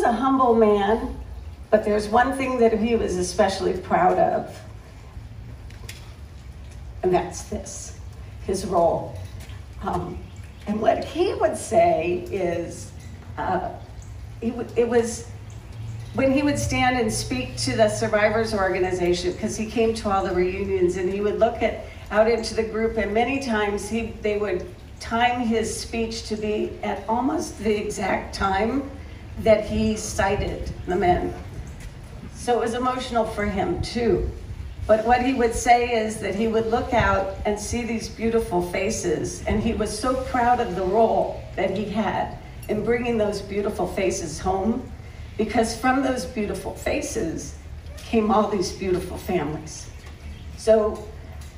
was a humble man, but there's one thing that he was especially proud of, and that's this, his role. And what he would say is, it was when he would stand and speak to the survivors organization, because he came to all the reunions, and he would look out into the group, and many times they would time his speech to be at almost the exact time that he cited the men. So it was emotional for him too. But what he would say is that he would look out and see these beautiful faces, and he was so proud of the role that he had in bringing those beautiful faces home, because from those beautiful faces came all these beautiful families. So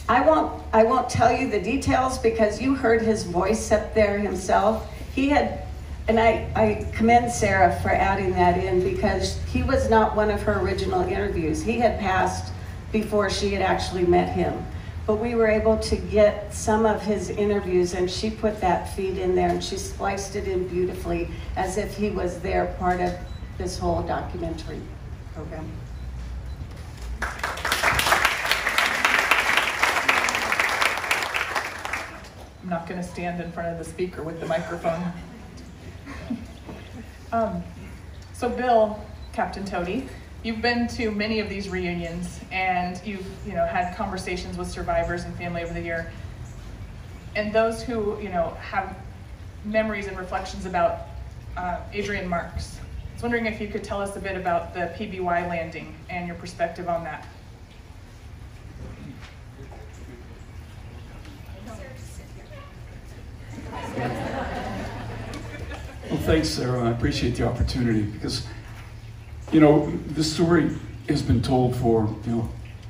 I won't tell you the details, because you heard his voice up there himself. He had, and I commend Sara for adding that in, because he was not one of her original interviews. He had passed before she had actually met him. But we were able to get some of his interviews, and she put that feed in there, and she spliced it in beautifully as if he was there, part of this whole documentary program. I'm not going to stand in front of the speaker with the microphone. So Bill, Captain Toti, you've been to many of these reunions, and you've had conversations with survivors and family over the year. And those who have memories and reflections about Adrian Marks. I was wondering if you could tell us a bit about the PBY landing and your perspective on that. Well, thanks, Sara. I appreciate the opportunity, because this story has been told for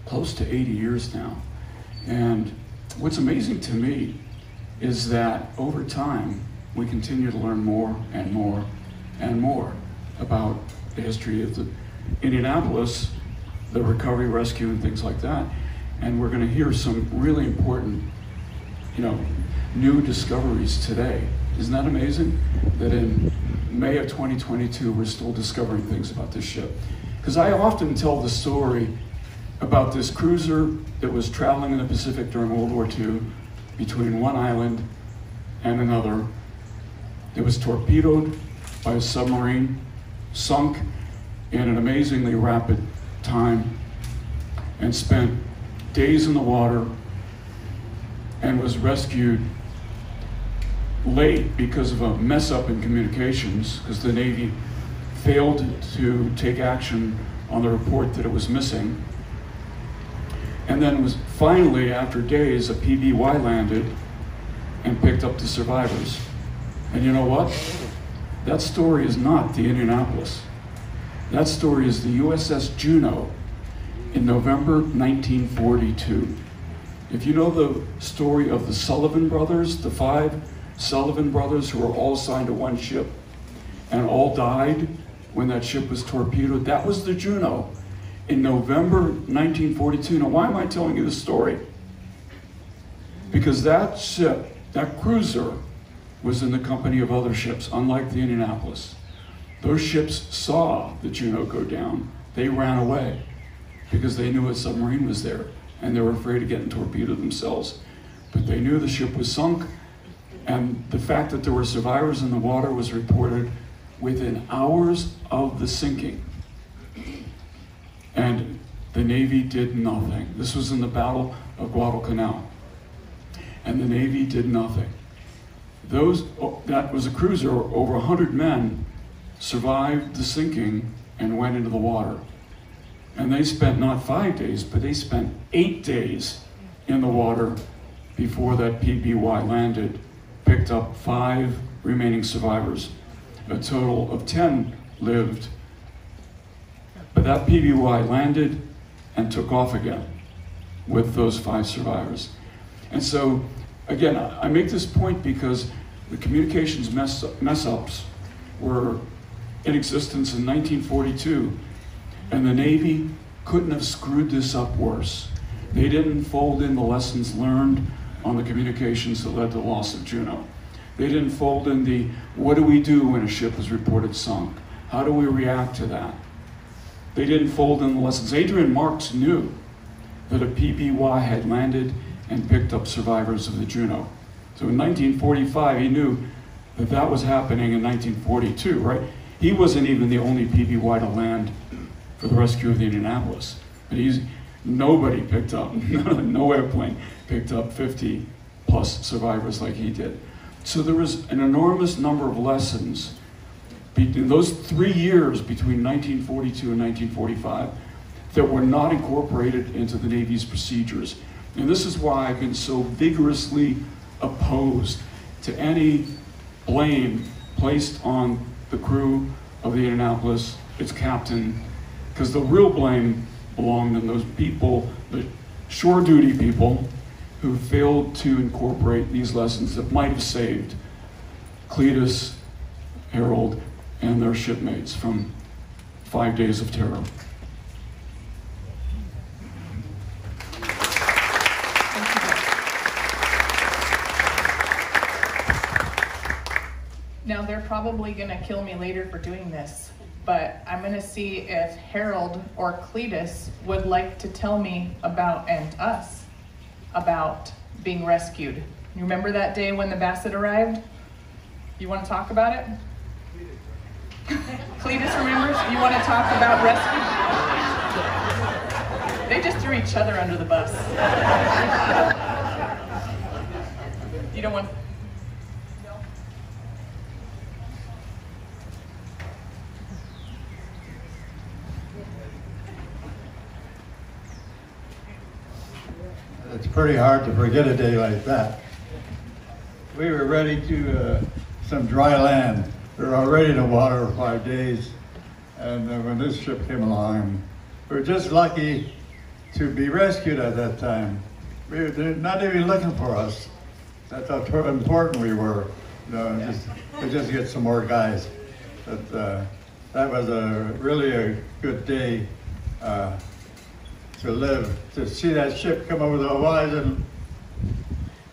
close to 80 years now. And what's amazing to me is that over time we continue to learn more and more and more about the history of the Indianapolis, the recovery, rescue, and things like that. And we're going to hear some really important, new discoveries today. Isn't that amazing? That in May of 2022, we're still discovering things about this ship. Because I often tell the story about this cruiser that was traveling in the Pacific during World War II between one island and another. It was torpedoed by a submarine, sunk in an amazingly rapid time, and spent days in the water, and was rescued late because of a mess up in communications, because the Navy failed to take action on the report that it was missing. And then was finally, after days, a PBY landed and picked up the survivors. And you know what? That story is not the Indianapolis. That story is the USS Juneau in November 1942. If you know the story of the Sullivan brothers, the 5 Sullivan brothers who were all assigned to one ship and all died when that ship was torpedoed, that was the Juneau in November 1942. Now, why am I telling you this story? Because that ship, that cruiser, was in the company of other ships, unlike the Indianapolis. Those ships saw the Juneau go down. They ran away because they knew a submarine was there, and they were afraid of getting torpedoed themselves. But they knew the ship was sunk, and the fact that there were survivors in the water was reported within hours of the sinking. And the Navy did nothing. This was in the Battle of Guadalcanal. And the Navy did nothing. That was a cruiser, over 100 men survived the sinking and went into the water. And they spent not 5 days, but they spent 8 days in the water before that PBY landed, picked up 5 remaining survivors. A total of 10 lived. But that PBY landed and took off again with those 5 survivors. And so, again, I make this point because the communications mess-ups were in existence in 1942, and the Navy couldn't have screwed this up worse. They didn't fold in the lessons learned on the communications that led to the loss of Juneau. They didn't fold in the, what do we do when a ship is reported sunk? How do we react to that? They didn't fold in the lessons. Adrian Marks knew that a PBY had landed and picked up survivors of the Juno. So in 1945, he knew that that was happening in 1942, right? He wasn't even the only PBY to land for the rescue of the Indianapolis. But nobody picked up, no airplane picked up 50 plus survivors like he did. So there was an enormous number of lessons in those 3 years between 1942 and 1945 that were not incorporated into the Navy's procedures. And this is why I've been so vigorously opposed to any blame placed on the crew of the Indianapolis, its captain, because the real blame belonged in those people, the shore duty people, who failed to incorporate these lessons that might have saved Cleatus, Harold, and their shipmates from 5 days of terror. Now, they're probably going to kill me later for doing this, but I'm going to see if Harold or Cleatus would like to tell me about, and us, about being rescued. You remember that day when the Bassett arrived? You want to talk about it? Cleatus remembers? You want to talk about rescue? They just threw each other under the bus. You don't want... It's pretty hard to forget a day like that. We were ready to some dry land. We were already in the water for 5 days, and when this ship came along, we were just lucky to be rescued at that time. They're not even looking for us. That's how important we were. You know, just get some more guys. But that was really a good day to live, to see that ship come over the horizon.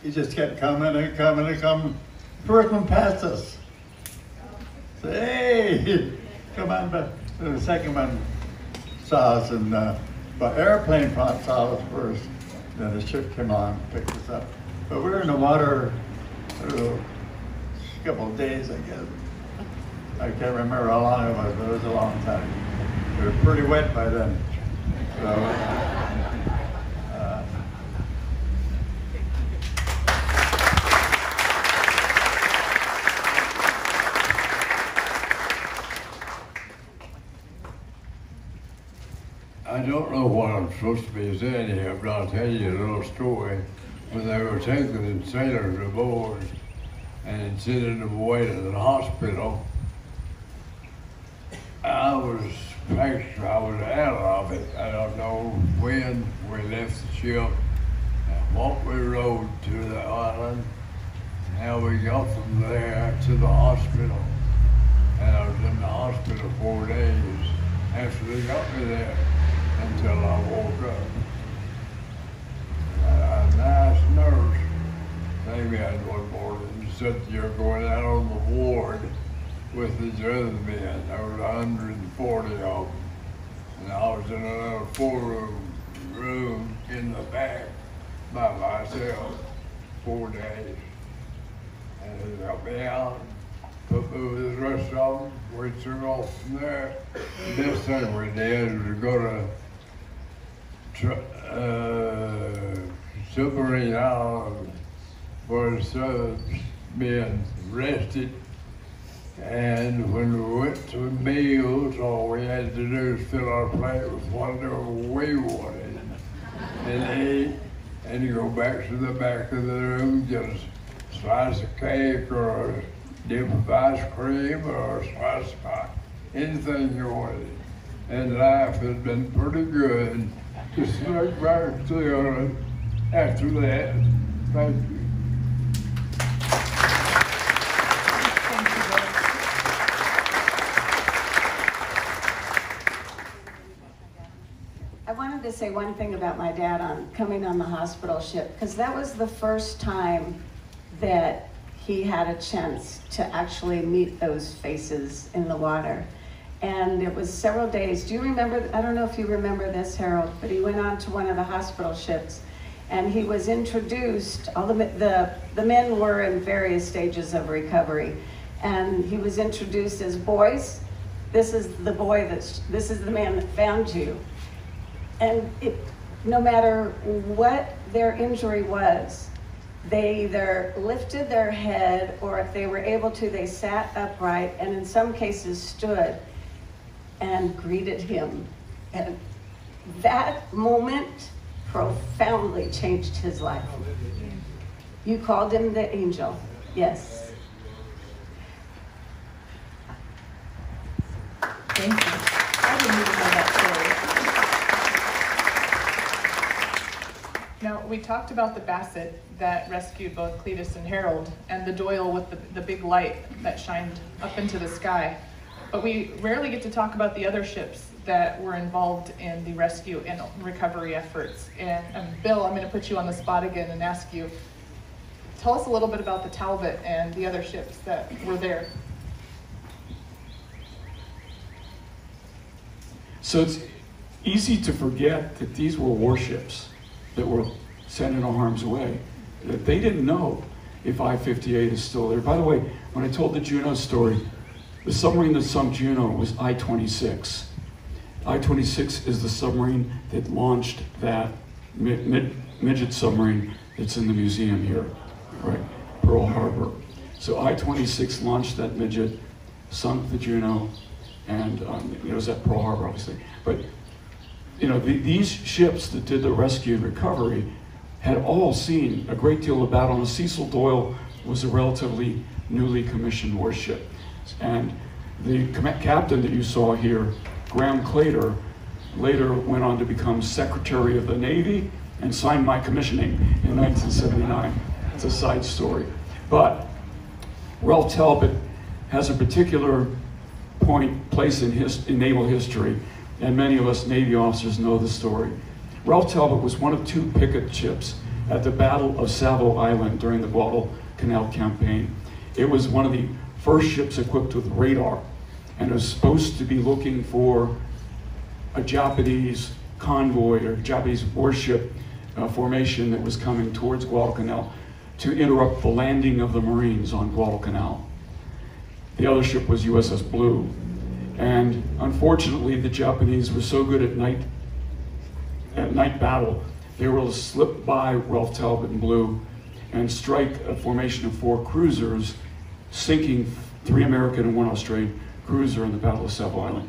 He just kept coming and coming and coming. First one passed us. Say, hey, come on back. The second one saw us, and but airplane saw us first. Then the ship came on and picked us up. But we were in the water, I don't know, a couple of days, I guess. I can't remember how long it was, but it was a long time. We were pretty wet by then. So, I don't know what I'm supposed to be saying here, but I'll tell you a little story. When they were taking the sailors aboard and sending them away to the hospital, I was out of it. I don't know when we left the ship and what we rode to the island, and how we got from there to the hospital. And I was in the hospital 4 days after they got me there until I woke up. A nice nurse came in one morning and said, "You're going out on the ward with these other men." There were 140 of them. And I was in another 4-room in the back by myself 4 days. And he got me out, put me with the rest of them. We took off from there. The next thing we did was go to Submarine Island, where the subs being rested. And when we went to meals, all we had to do was fill our plate with whatever we wanted and eat, and go back to the back of the room, get a slice of cake or a dip of ice cream or a slice of pie, anything you wanted. And life has been pretty good. Just look back to it after that. Thank you. I wanted to say one thing about my dad coming on the hospital ship, because that was the first time that he had a chance to actually meet those faces in the water. And it was several days. Do you remember, I don't know if you remember this, Harold, but he went on to one of the hospital ships and he was introduced, all the men were in various stages of recovery, and he was introduced as, boys, this is the boy this is the man that found you. And no matter what their injury was, they either lifted their head, or if they were able to, they sat upright, and in some cases stood and greeted him. And that moment profoundly changed his life. You called him the angel, yes. Thank you. I didn't even know that story. Now, we talked about the Bassett that rescued both Cleatus and Harold, and the Doyle with the big light that shined up into the sky. But we rarely get to talk about the other ships that were involved in the rescue and recovery efforts. And Bill, I'm going to put you on the spot again and ask you, tell us a little bit about the Talbot and the other ships that were there. So it's easy to forget that these were warships that were sent into harm's way, that they didn't know if I-58 is still there. By the way, when I told the Juno story, the submarine that sunk Juno was I-26. I-26 is the submarine that launched that midget submarine that's in the museum here, right, Pearl Harbor. So I-26 launched that midget, sunk the Juno, and it was at Pearl Harbor, obviously. But you know, these ships that did the rescue and recovery had all seen a great deal of battle. And the Cecil Doyle was a relatively newly commissioned warship. And the captain that you saw here, Graham Claytor, later went on to become Secretary of the Navy and signed my commissioning in 1979. It's a side story. But Ralph Talbot has a particular place in naval history, and many of us Navy officers know the story. Ralph Talbot was one of 2 picket ships at the Battle of Savo Island during the Guadalcanal campaign. It was one of the first ships equipped with radar, and it was supposed to be looking for a Japanese convoy or Japanese warship formation that was coming towards Guadalcanal to interrupt the landing of the Marines on Guadalcanal. The other ship was USS Blue. And unfortunately, the Japanese were so good at night battle, they were able to slip by Ralph Talbot and Blue and strike a formation of 4 cruisers, sinking 3 American and 1 Australian cruiser in the Battle of Savo Island.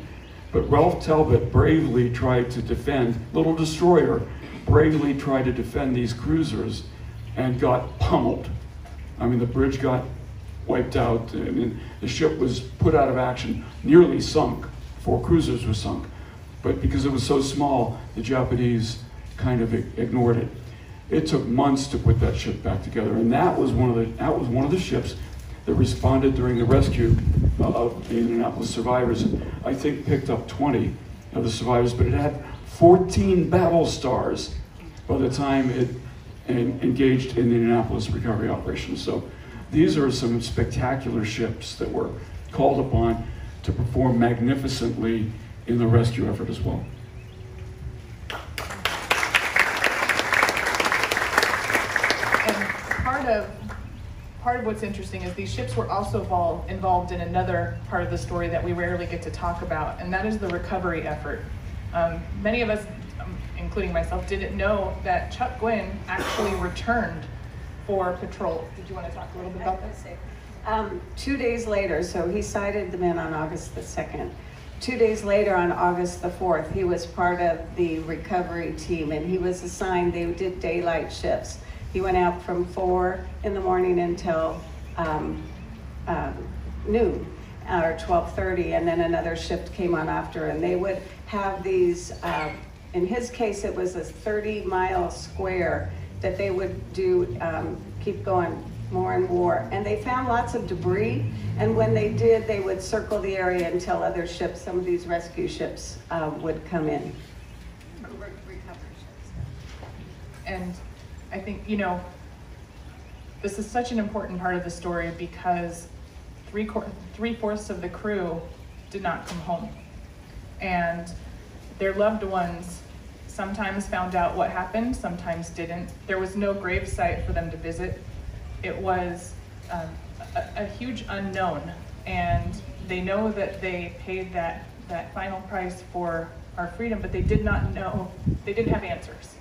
But Ralph Talbot bravely tried to defend, little destroyer, bravely tried to defend these cruisers and got pummeled. I mean, the bridge got wiped out. I mean, the ship was put out of action, nearly sunk. 4 cruisers were sunk. But because it was so small, the Japanese kind of ignored it. It took months to put that ship back together, and that was one of the ships that responded during the rescue of the Indianapolis survivors. And I think picked up 20 of the survivors, but it had 14 battle stars by the time it engaged in the Indianapolis recovery operation. So these are some spectacular ships that were called upon to perform magnificently in the rescue effort as well. And part of what's interesting is these ships were also involved in another part of the story that we rarely get to talk about, and that is the recovery effort. Many of us, including myself, didn't know that Chuck Gwinn actually returned for patrol. Did you want to talk a little bit about this? 2 days later, so he sighted the men on August the 2nd. 2 days later, on August the 4th, he was part of the recovery team, and he was assigned, they did daylight shifts. He went out from 4 in the morning until noon, or 12:30, and then another shift came on after, and they would have these, in his case, it was a 30-mile square that they would do, keep going more and more. And they found lots of debris, and when they did, they would circle the area until other ships, some of these rescue ships, would come in. Recovery ships. And I think, you know, this is such an important part of the story because 3/4 of the crew did not come home. and their loved ones sometimes found out what happened, sometimes didn't. There was no grave site for them to visit. It was a huge unknown, and they know that they paid that final price for our freedom, but they did not know, they didn't have answers.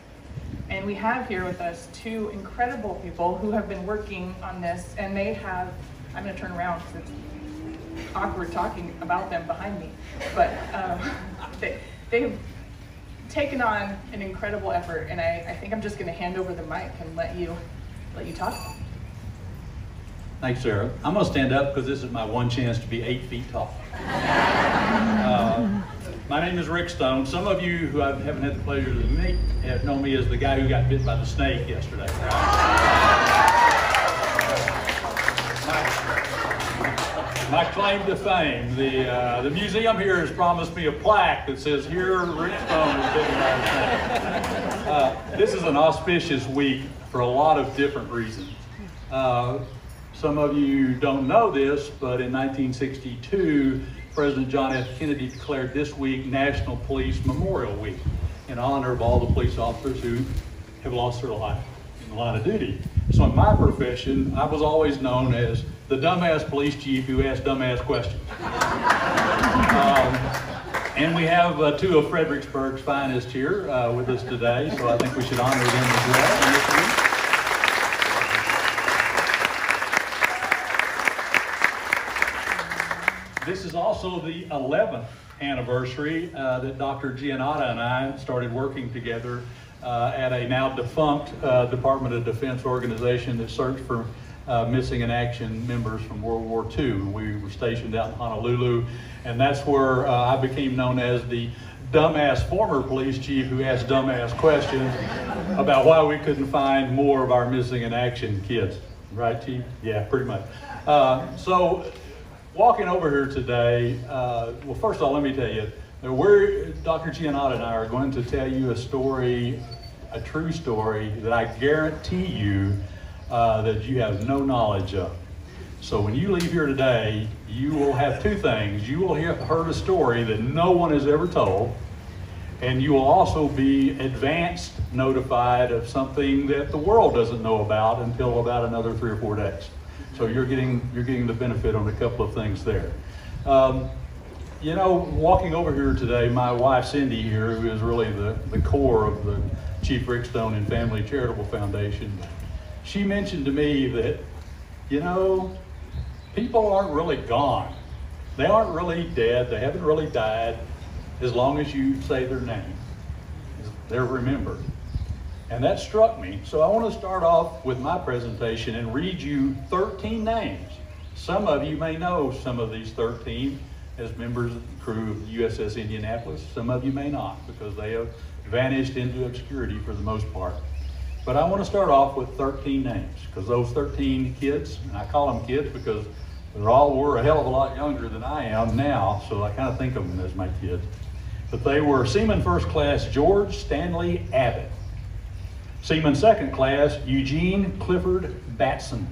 And we have here with us two incredible people who have been working on this, and they have, I'm gonna turn around because it's awkward talking about them behind me, but they've taken on an incredible effort, and I think I'm just gonna hand over the mic and let you talk. Thanks, Sarah. I'm going to stand up because this is my one chance to be 8 feet tall. My name is Rick Stone. Some of you who I haven't had the pleasure to meet have known me as the guy who got bit by the snake yesterday. My claim to fame. The museum here has promised me a plaque that says, "Here, Rick Stone was bitten by a snake." This is an auspicious week for a lot of different reasons. Some of you don't know this, but in 1962, President John F. Kennedy declared this week National Police Memorial Week in honor of all the police officers who have lost their life in the line of duty. So in my profession, I was always known as the dumbass police chief who asked dumbass questions. And we have two of Fredericksburg's finest here with us today, so I think we should honor them as well in this week. This is also the 11th anniversary that Dr. Giannotta and I started working together at a now defunct Department of Defense organization that searched for missing in action members from World War II. We were stationed out in Honolulu, and that's where I became known as the dumbass former police chief who asked dumbass questions about why we couldn't find more of our missing in action kids. Right, Chief? Yeah, pretty much. So walking over here today, well, first of all, let me tell you, Dr. Giannotta and I are going to tell you a story, a true story, that I guarantee you that you have no knowledge of. So when you leave here today, you will have two things. You will have heard a story that no one has ever told, and you will also be advanced notified of something that the world doesn't know about until about another 3 or 4 days. So you're getting the benefit on a couple of things there. You know, walking over here today, my wife Cindy here, who is really the core of the Chief Rick Stone and Family Charitable Foundation, she mentioned to me that, you know, people aren't really gone. They aren't really dead. They haven't really died as long as you say their name. They're remembered. And that struck me. So I want to start off with my presentation and read you 13 names. Some of you may know some of these 13 as members of the crew of the USS Indianapolis. Some of you may not, because they have vanished into obscurity for the most part. But I want to start off with 13 names, because those 13 kids, and I call them kids because they all were a hell of a lot younger than I am now, so I kind of think of them as my kids. But they were Seaman First Class George Stanley Abbott, Seaman Second Class Eugene Clifford Batson,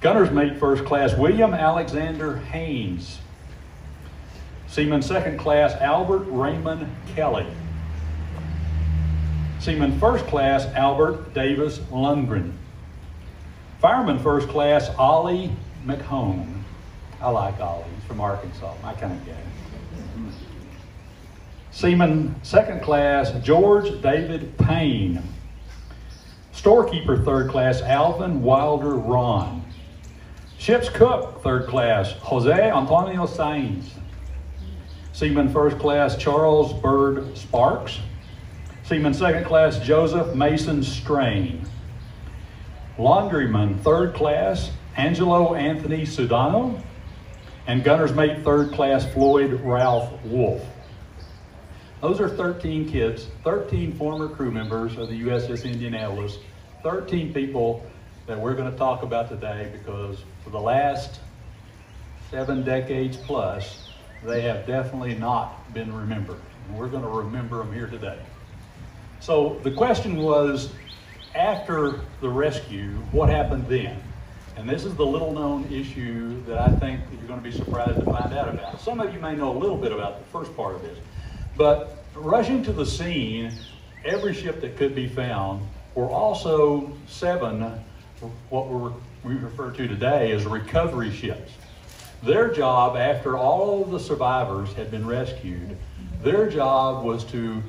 Gunner's Mate First Class William Alexander Haynes, Seaman Second Class Albert Raymond Kelly, Seaman First Class Albert Davis Lundgren, Fireman First Class Ollie McHone. I like Ollie, he's from Arkansas, my kind of guy. Seaman Second Class George David Payne, Storekeeper Third Class Alvin Wilder Ron, Ship's Cook Third Class Jose Antonio Sainz, Seaman First Class Charles Bird Sparks, Seaman Second Class Joseph Mason Strain, Laundryman Third Class Angelo Anthony Sudano, and Gunner's Mate Third Class Floyd Ralph Wolf. Those are 13 kids, 13 former crew members of the USS Indianapolis, 13 people that we're going to talk about today, because for the last 7 decades plus, they have definitely not been remembered. And we're going to remember them here today. So the question was, after the rescue, what happened then? And this is the little known issue that I think that you're going to be surprised to find out about. Some of you may know a little bit about the first part of this, but rushing to the scene, every ship that could be found were also 7, what we refer to today as recovery ships. Their job, after all of the survivors had been rescued, their job was to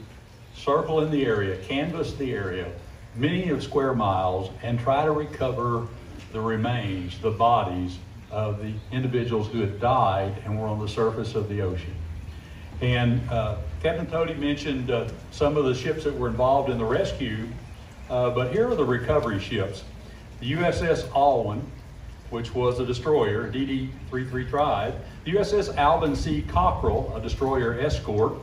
circle in the area, canvass the area, many of square miles, and try to recover the remains, the bodies of the individuals who had died and were on the surface of the ocean. And Captain Toti mentioned some of the ships that were involved in the rescue, but here are the recovery ships. The USS Alwyn, which was a destroyer, DD-33 the USS Alvin C. Cockrell, a destroyer escort,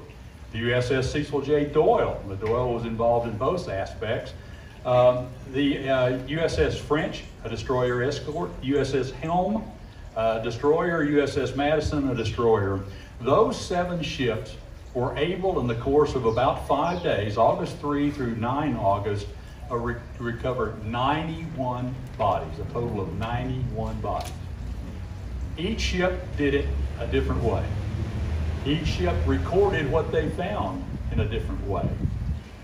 the USS Cecil J. Doyle. The Doyle was involved in both aspects. The USS French, a destroyer escort, USS Helm, destroyer, USS Madison, a destroyer. Those 7 ships were able, in the course of about 5 days, August 3 through 9 August, to recover 91 bodies, a total of 91 bodies. Each ship did it a different way. Each ship recorded what they found in a different way.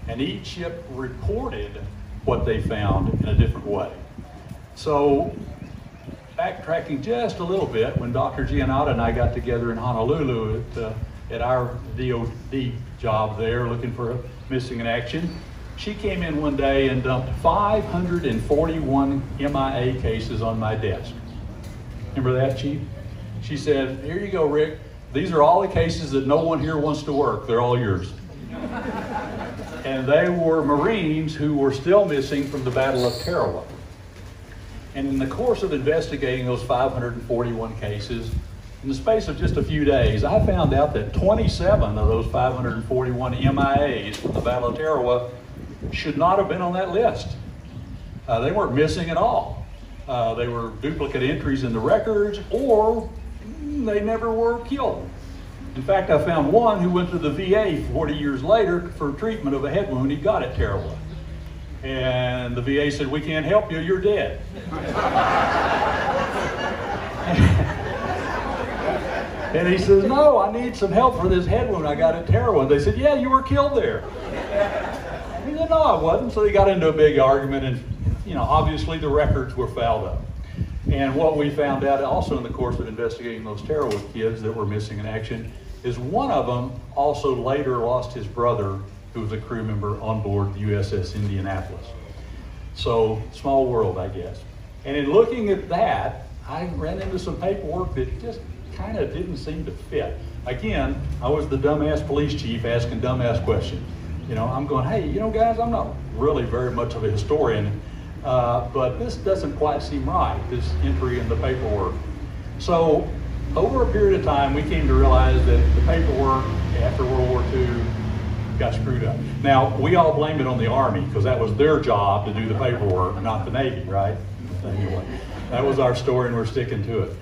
And each ship reported what they found in a different way. So, backtracking just a little bit, when Dr. Giannotta and I got together in Honolulu at our DOD job there, looking for a missing in action, she came in one day and dumped 541 MIA cases on my desk. Remember that, Chief? She said, "Here you go, Rick. These are all the cases that no one here wants to work. They're all yours." And they were Marines who were still missing from the Battle of Tarawa. And in the course of investigating those 541 cases, in the space of just a few days, I found out that 27 of those 541 MIAs from the Battle of Tarawa should not have been on that list. They weren't missing at all. They were duplicate entries in the records, or they never were killed. In fact, I found one who went to the VA 40 years later for treatment of a head wound he got at Tarawa. And the VA said, "We can't help you, you're dead." And he says, "No, I need some help for this head wound I got at Tarawa." They said, "Yeah, you were killed there." And he said, "No, I wasn't." So they got into a big argument, and obviously the records were fouled up. And what we found out also in the course of investigating those Tarawa kids that were missing in action is one of them also later lost his brother, who was a crew member on board the USS Indianapolis. So, small world, I guess. And in looking at that, I ran into some paperwork that just kind of didn't seem to fit. Again, I was the dumbass police chief asking dumbass questions. I'm going, "Hey, guys, I'm not really very much of a historian, but this doesn't quite seem right, this entry in the paperwork." So, over a period of time, we came to realize that the paperwork after World War II got screwed up. Now, we all blamed it on the Army because that was their job to do the paperwork, not the Navy, right? Anyway, that was our story and we're sticking to it.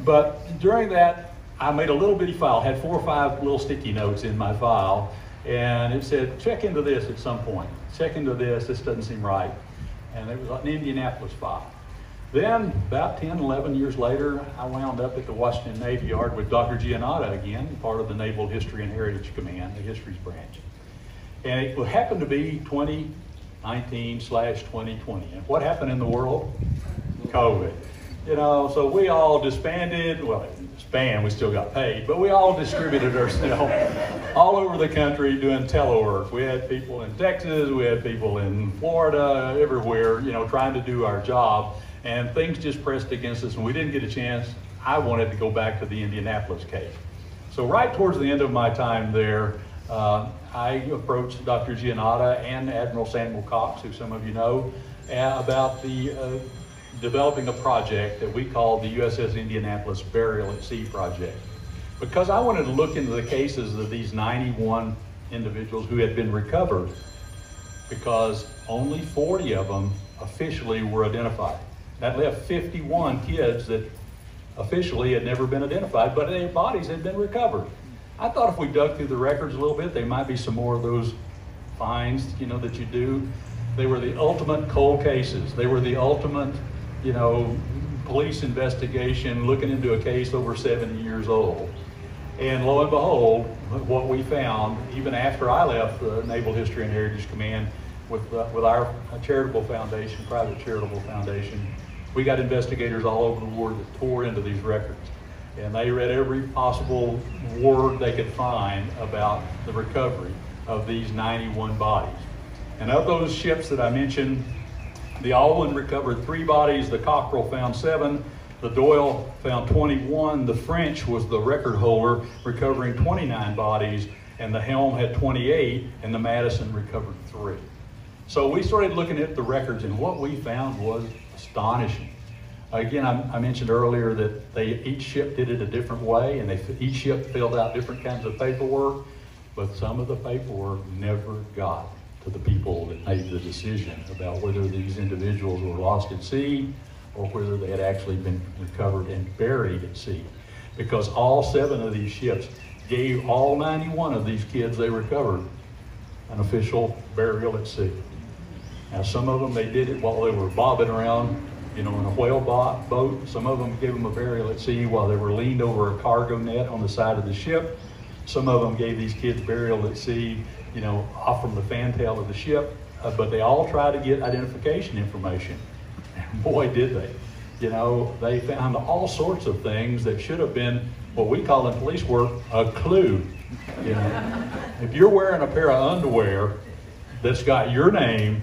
But during that, I made a little bitty file, had 4 or 5 little sticky notes in my file, and it said, "Check into this at some point. Check into this doesn't seem right." And it was an Indianapolis file. Then, about 10, 11 years later, I wound up at the Washington Navy Yard with Dr. Giannotta again, part of the Naval History and Heritage Command, the Histories Branch. And it happened to be 2019/2020. And what happened in the world? COVID. So we all disbanded. Well, we still got paid, but we all distributed ourselves all over the country doing telework. We had people in Texas, we had people in Florida, everywhere, trying to do our job. And things just pressed against us and we didn't get a chance. I wanted to go back to the Indianapolis case. So right towards the end of my time there, I approached Dr. Giannotta and Admiral Samuel Cox, who some of you know, about the developing a project that we called the USS Indianapolis Burial at Sea Project. Because I wanted to look into the cases of these 91 individuals who had been recovered, because only 40 of them officially were identified. That left 51 kids that officially had never been identified, but their bodies had been recovered. I thought if we dug through the records a little bit, there might be some more of those finds, that you do. They were the ultimate cold cases. They were the ultimate you know, police investigation looking into a case over 70 years old. And lo and behold, what we found, even after I left the Naval History and Heritage Command with our charitable foundation, private charitable foundation, we got investigators all over the world that tore into these records. And they read every possible word they could find about the recovery of these 91 bodies. And of those ships that I mentioned, the Alwyn recovered 3 bodies, the Cockerel found 7, the Doyle found 21, the French was the record holder, recovering 29 bodies, and the Helm had 28, and the Madison recovered 3. So we started looking at the records, and what we found was astonishing. Again, I mentioned earlier that each ship did it a different way, and each ship filled out different kinds of paperwork, but some of the paperwork never got to the people that made the decision about whether these individuals were lost at sea or whether they had actually been recovered and buried at sea. Because all 7 of these ships gave all 91 of these kids they recovered an official burial at sea. Now, some of them, they did it while they were bobbing around, you know, in a whale boat. Some of them gave them a burial at sea while they were leaned over a cargo net on the side of the ship. Some of them gave these kids burial at sea, you know, off from the fantail of the ship. But they all tried to get identification information. And boy, did they. You know, they found all sorts of things that should have been what we call in police work a clue. You know, if you're wearing a pair of underwear that's got your name,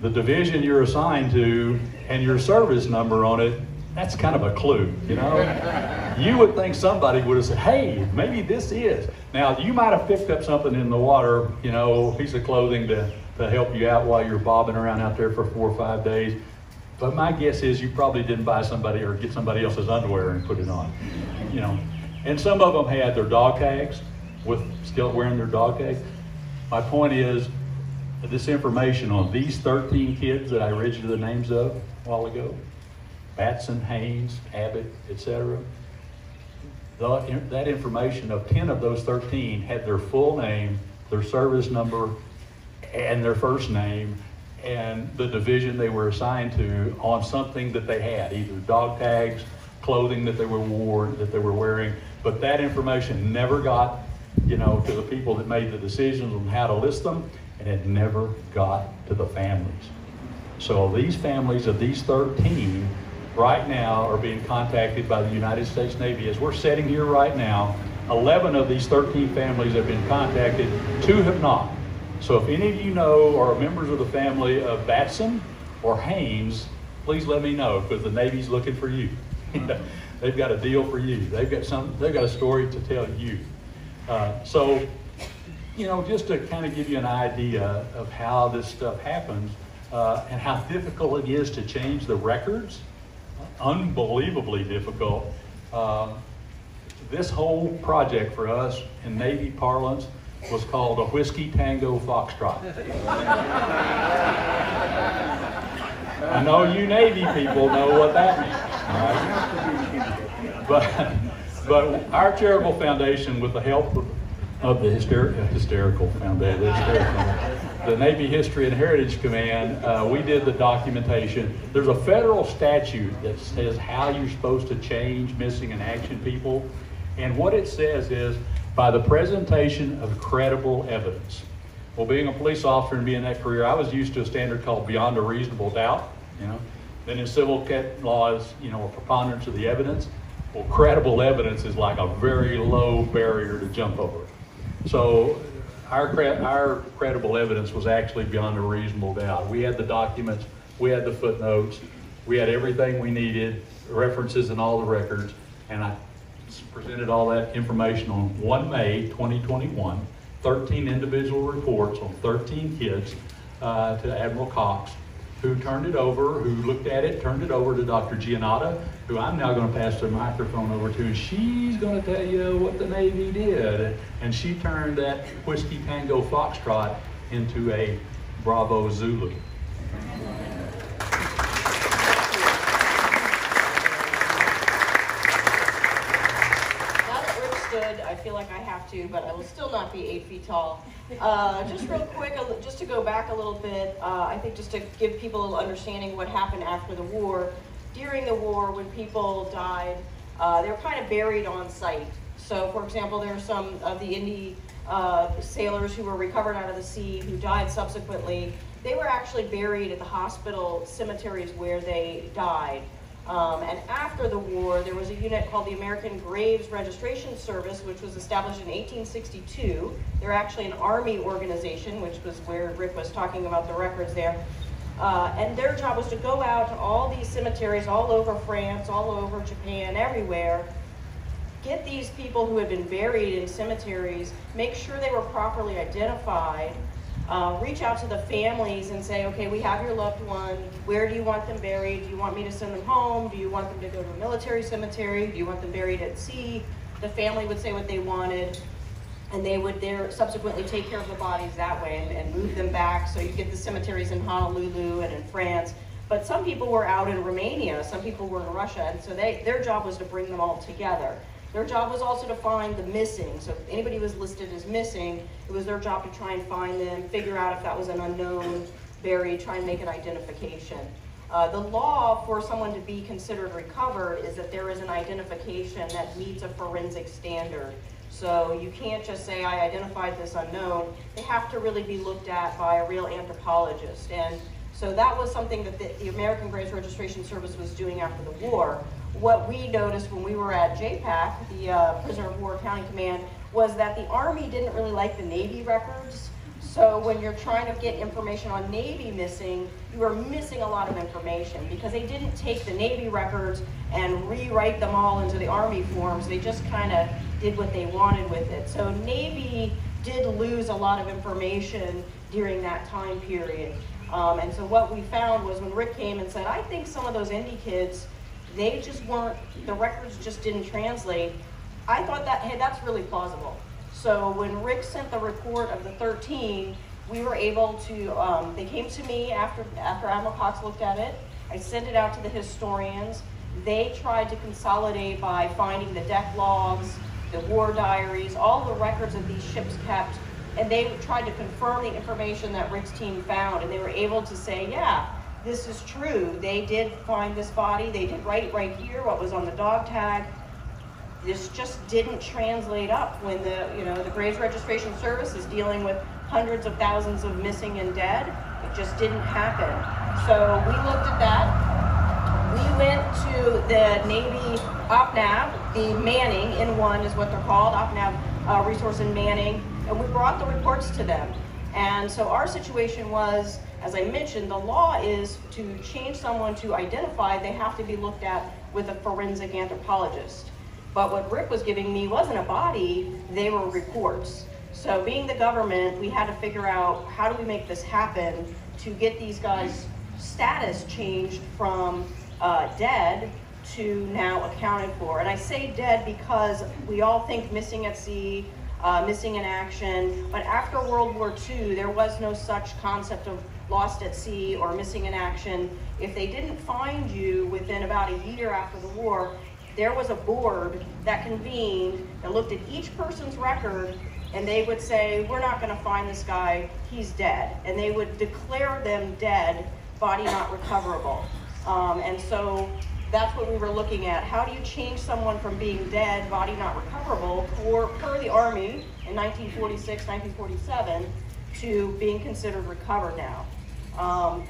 the division you're assigned to, and your service number on it, that's kind of a clue, you know? You would think somebody would have said, hey, maybe this is. Now, you might have picked up something in the water, you know, a piece of clothing to help you out while you're bobbing around out there for 4 or 5 days. But my guess is you probably didn't buy somebody or get somebody else's underwear and put it on, you know? And some of them had their dog tags, still wearing their dog tags. My point is, this information on these 13 kids that I read you the names of a while ago, Batson, Haynes, Abbott, etc. That information of 10 of those 13 had their full name, their service number, and their first name, and the division they were assigned to on something that they had, either dog tags, clothing that they were wearing. But that information never got, you know, to the people that made the decisions on how to list them, and it never got to the families. So these families of these 13 right now are being contacted by the United States Navy. As we're sitting here right now, 11 of these 13 families have been contacted, 2 have not. So if any of you know or are members of the family of Batson or Haynes, please let me know, because the Navy's looking for you. They've got a deal for you. They've got a story to tell you. So, you know, just to kind of give you an idea of how this stuff happens and how difficult it is to change the records, unbelievably difficult. This whole project for us in Navy parlance was called a Whiskey Tango Foxtrot. I know you Navy people know what that means, right? But our charitable foundation, with the help of the hysterical foundation, the Navy History and Heritage Command, we did the documentation. There's a federal statute that says how you're supposed to change missing in action people, and what it says is by the presentation of credible evidence. Well, being a police officer and being that career, I was used to a standard called beyond a reasonable doubt, you know. Then in civil law is, you know, a preponderance of the evidence. Well, credible evidence is like a very low barrier to jump over. So our credible evidence was actually beyond a reasonable doubt. We had the documents, we had the footnotes, we had everything we needed, references in all the records, and I presented all that information on 1 May 2021, 13 individual reports on 13 kids to Admiral Cox, who turned it over, who looked at it, turned it over to Dr. Giannotta, who I'm now going to pass the microphone over to, and she's going to tell you what the Navy did. And she turned that Whiskey Tango Foxtrot into a Bravo Zulu. Now that Rick stood, I feel like I have to, but I will still not be 8 feet tall. Just real quick, just to go back a little bit, I think just to give people a little understanding what happened after the war. During the war, when people died, they were kind of buried on site. So, for example, there are some of the Indy sailors who were recovered out of the sea who died subsequently. They were actually buried at the hospital cemeteries where they died. And after the war, there was a unit called the American Graves Registration Service, which was established in 1862. They're actually an Army organization, which was where Rick was talking about the records there. And their job was to go out to all these cemeteries all over France, all over Japan, everywhere, get these people who had been buried in cemeteries, make sure they were properly identified, reach out to the families and say, okay, we have your loved one. Where do you want them buried? Do you want me to send them home? Do you want them to go to a military cemetery? Do you want them buried at sea? The family would say what they wanted, and they would subsequently take care of the bodies that way and move them back. So you get the cemeteries in Honolulu and in France. But some people were out in Romania, some people were in Russia, and so their job was to bring them all together. Their job was also to find the missing. So if anybody was listed as missing, it was their job to try and find them, figure out if that was an unknown buried, try and make an identification. The law for someone to be considered recovered is that there is an identification that meets a forensic standard. So you can't just say, I identified this unknown. They have to really be looked at by a real anthropologist. And so that was something that the American Graves Registration Service was doing after the war. What we noticed when we were at JPAC, the Prisoner of War Accounting Command, was that the Army didn't really like the Navy records. So when you're trying to get information on Navy missing, you are missing a lot of information because they didn't take the Navy records and rewrite them all into the Army forms. They just kind of did what they wanted with it. So Navy did lose a lot of information during that time period. And so what we found was when Rick came and said, I think some of those Indy kids, they just weren't, the records just didn't translate. I thought that, hey, that's really plausible. So when Rick sent the report of the 13, we were able to, they came to me after Admiral Cox looked at it. I sent it out to the historians. They tried to consolidate by finding the deck logs, the war diaries, all the records that these ships kept, and they tried to confirm the information that Rick's team found, and they were able to say, yeah, this is true. They did find this body. They did write right here what was on the dog tag. This just didn't translate up when the Graves Registration Service is dealing with hundreds of thousands of missing and dead. It just didn't happen. So we looked at that. We went to the Navy OPNAV, the Manning, N1 is what they're called, OPNAV Resource and Manning, and we brought the reports to them. And so our situation was, as I mentioned, the law is to change someone to identify, they have to be looked at with a forensic anthropologist. But what Rick was giving me wasn't a body, they were reports. So being the government, we had to figure out how do we make this happen to get these guys' status changed from dead to now accounted for. And I say dead because we all think missing at sea, missing in action, but after World War II, there was no such concept of lost at sea or missing in action. If they didn't find you within about a year after the war, there was a board that convened and looked at each person's record, and they would say, we're not going to find this guy, he's dead. And they would declare them dead, body not recoverable. And so that's what we were looking at. How do you change someone from being dead, body not recoverable, per the Army in 1946, 1947, to being considered recovered now?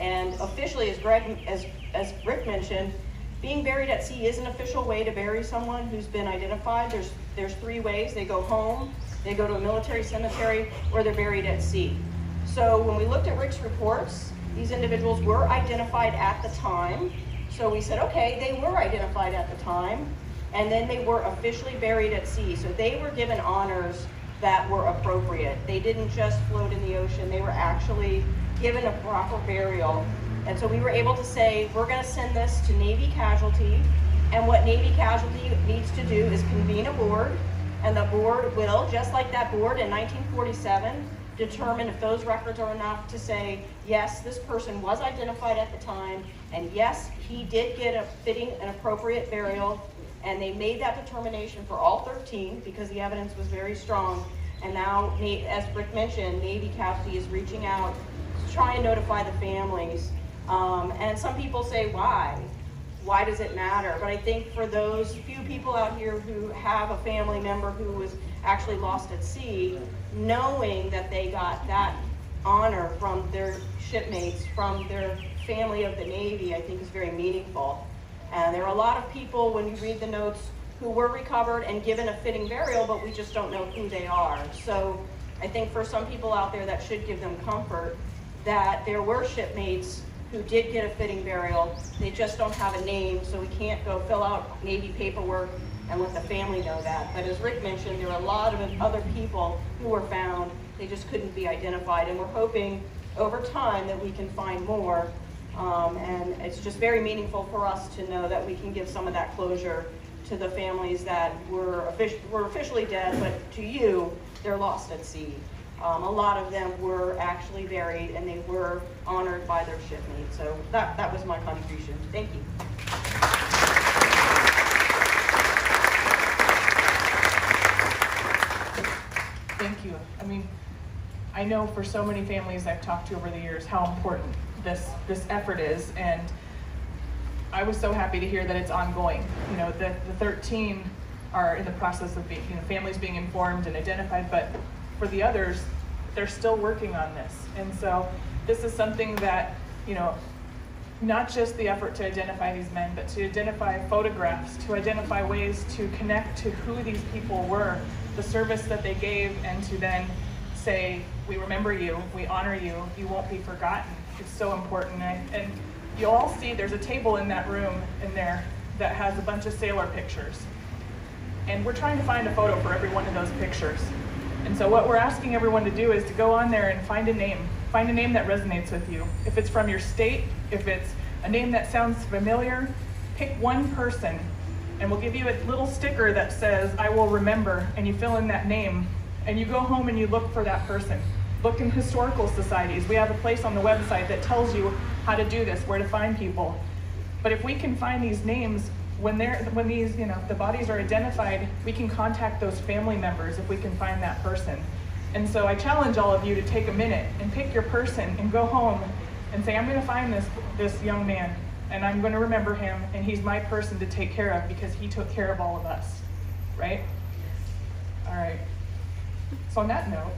And officially, as Rick mentioned, being buried at sea is an official way to bury someone who's been identified. There's 3 ways. They go home, they go to a military cemetery, or they're buried at sea. So when we looked at Rick's reports, these individuals were identified at the time. So we said, okay, they were identified at the time, and then they were officially buried at sea. So they were given honors that were appropriate. They didn't just float in the ocean. They were actually given a proper burial. And so we were able to say, we're going to send this to Navy Casualty, and what Navy Casualty needs to do is convene a board, and the board will, just like that board in 1947, determine if those records are enough to say, yes, this person was identified at the time, and yes, he did get a fitting and appropriate burial. And they made that determination for all 13 because the evidence was very strong. And now, as Rick mentioned, Navy Casualty is reaching out to try and notify the families. And some people say, why? Why does it matter? But I think for those few people out here who have a family member who was actually lost at sea, knowing that they got that honor from their shipmates, from their family of the Navy, I think is very meaningful. And there are a lot of people, when you read the notes, who were recovered and given a fitting burial, but we just don't know who they are. So I think for some people out there, that should give them comfort that there were shipmates who did get a fitting burial. They just don't have a name, so we can't go fill out Navy paperwork and let the family know that. But as Rick mentioned, there are a lot of other people who were found. They just couldn't be identified, and we're hoping over time that we can find more. And it's just very meaningful for us to know that we can give some of that closure to the families that were officially dead, but to you, they're lost at sea. A lot of them were actually buried, and they were honored by their shipmates. So that was my contribution. Thank you. Thank you. I mean, I know for so many families I've talked to over the years how important this effort is, and I was so happy to hear that it's ongoing. You know, the 13 are in the process of being, families being informed and identified, but for the others, they're still working on this. And so this is something that, not just the effort to identify these men, but to identify photographs, to identify ways to connect to who these people were, the service that they gave, and to then say, we remember you, we honor you, you won't be forgotten. It's so important. And you'll all see there's a table in that room in there that has a bunch of sailor pictures. And we're trying to find a photo for every one of those pictures. And so what we're asking everyone to do is to go on there and find a name that resonates with you. If it's from your state, if it's a name that sounds familiar, pick one person, and we'll give you a little sticker that says, I will remember, and you fill in that name, and you go home and you look for that person. Look in historical societies. We have a place on the website that tells you how to do this, where to find people. But if we can find these names, when these, the bodies are identified, we can contact those family members if we can find that person. And so I challenge all of you to take a minute and pick your person and go home and say, I'm going to find this young man, and I'm going to remember him, and he's my person to take care of because he took care of all of us, right? All right. So on that note,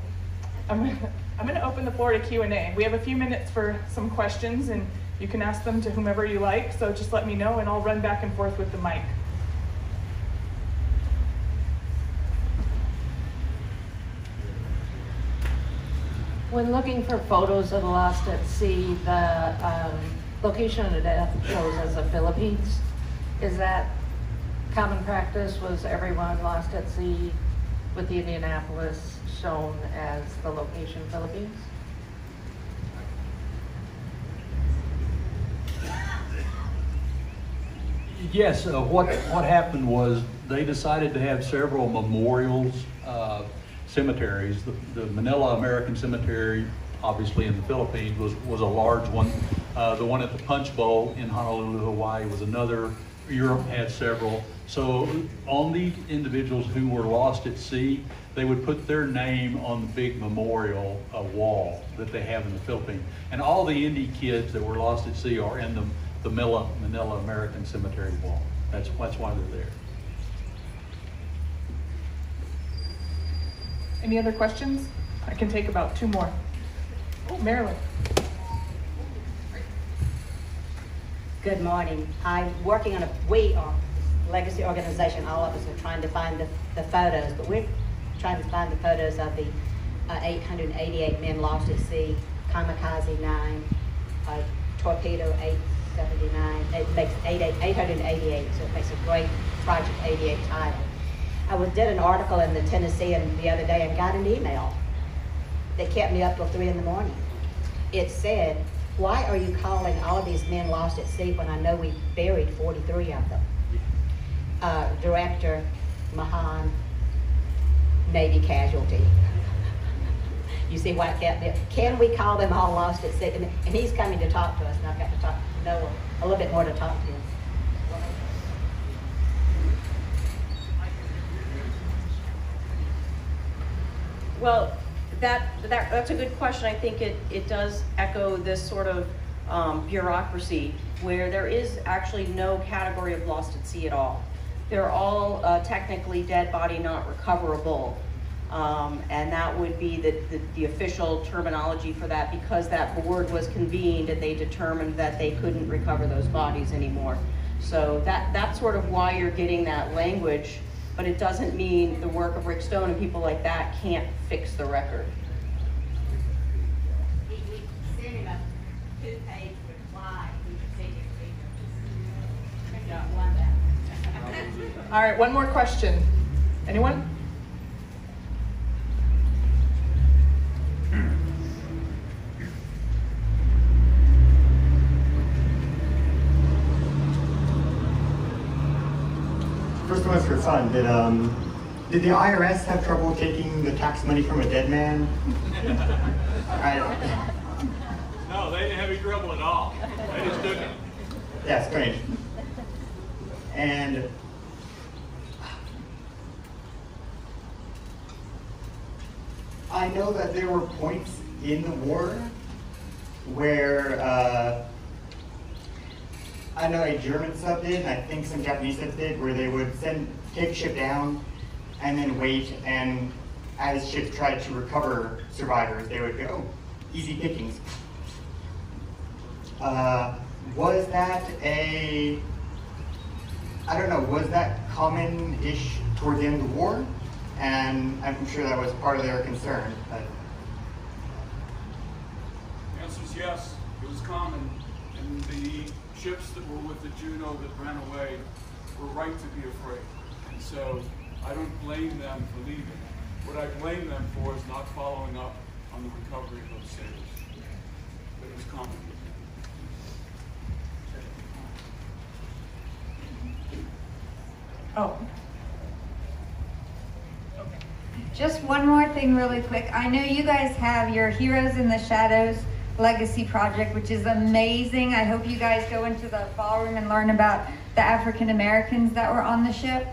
I'm going to open the floor to Q&A. We have a few minutes for some questions, and you can ask them to whomever you like, so just let me know, and I'll run back and forth with the mic. When looking for photos of the lost at sea, the location of the death shows as the Philippines. Is that common practice? Was everyone lost at sea with the Indianapolis shown as the location Philippines? Yes, what happened was they decided to have several memorials, cemeteries. The Manila American Cemetery, obviously in the Philippines, was a large one. The one at the Punch Bowl in Honolulu, Hawaii was another. Europe had several. So on the individuals who were lost at sea, they would put their name on the big memorial wall that they have in the Philippines. And all the Indy kids that were lost at sea are in the Manila American Cemetery wall. That's why they're there. Any other questions? I can take about 2 more. Oh, Marilyn. Good morning. I'm working on we are a legacy organization. All of us are trying to find the photos, but we're trying to find the photos of the 888 men lost at sea, Kamikaze 9, Torpedo 879. It makes 888, so it makes a great Project 88 title. I did an article in the Tennessean the other day and got an email that kept me up till 3 in the morning. It said, why are you calling all of these men lost at sea when I know we buried 43 of them? Director Mahan, Navy casualty. You see why it kept me? Can we call them all lost at sea? And he's coming to talk to us, and I've got to talk to Noah a little bit more to talk to him. Well, that's a good question. I think it does echo this sort of bureaucracy where there is actually no category of lost at sea at all. They're all technically dead body not recoverable. And that would be the official terminology for that, because that board was convened and they determined that they couldn't recover those bodies anymore. So that's sort of why you're getting that language, but it doesn't mean the work of Rick Stone and people like that can't fix the record. We sent him a 2-page reply. We could take it. All right, one more question. Anyone? First one is for fun. Did the IRS have trouble taking the tax money from a dead man? No, they didn't have any trouble at all. They just took it. Yeah, strange. And I know that there were points in the war where I know a German sub did, and I think some Japanese subs did, where they would take a ship down and then wait, and as ships tried to recover survivors, they would go, oh, easy pickings. Was that was that common-ish toward the end of the war? And I'm sure that was part of their concern. But The answer is yes, it was common, and the ships that were with the Juno that ran away were right to be afraid. And so I don't blame them for leaving. What I blame them for is not following up on the recovery of those sailors. But it was common. Oh. Just one more thing really quick. I know you guys have your Heroes in the Shadows Legacy Project, which is amazing. I hope you guys go into the ballroom and learn about the African Americans that were on the ship.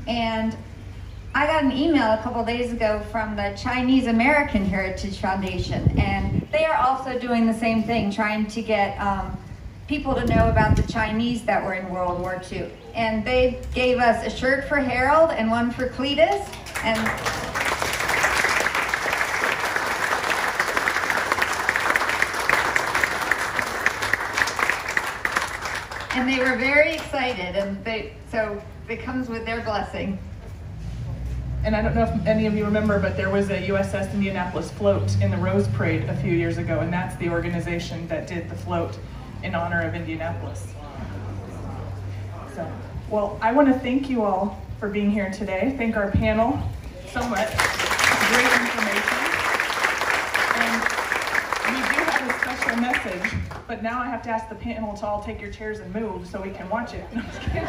And I got an email a couple days ago from the Chinese American Heritage Foundation, and they are also doing the same thing, trying to get people to know about the Chinese that were in World War II. And they gave us a shirt for Harold and one for Cleatus. And they were very excited, and so it comes with their blessing. And I don't know if any of you remember, but there was a USS Indianapolis float in the Rose Parade a few years ago, and that's the organization that did the float in honor of Indianapolis. So, well, I want to thank you all for being here today. Thank our panel so much. Great information. And we do have a special message, but now I have to ask the panel to all take your chairs and move so we can watch it. No, I'm just kidding.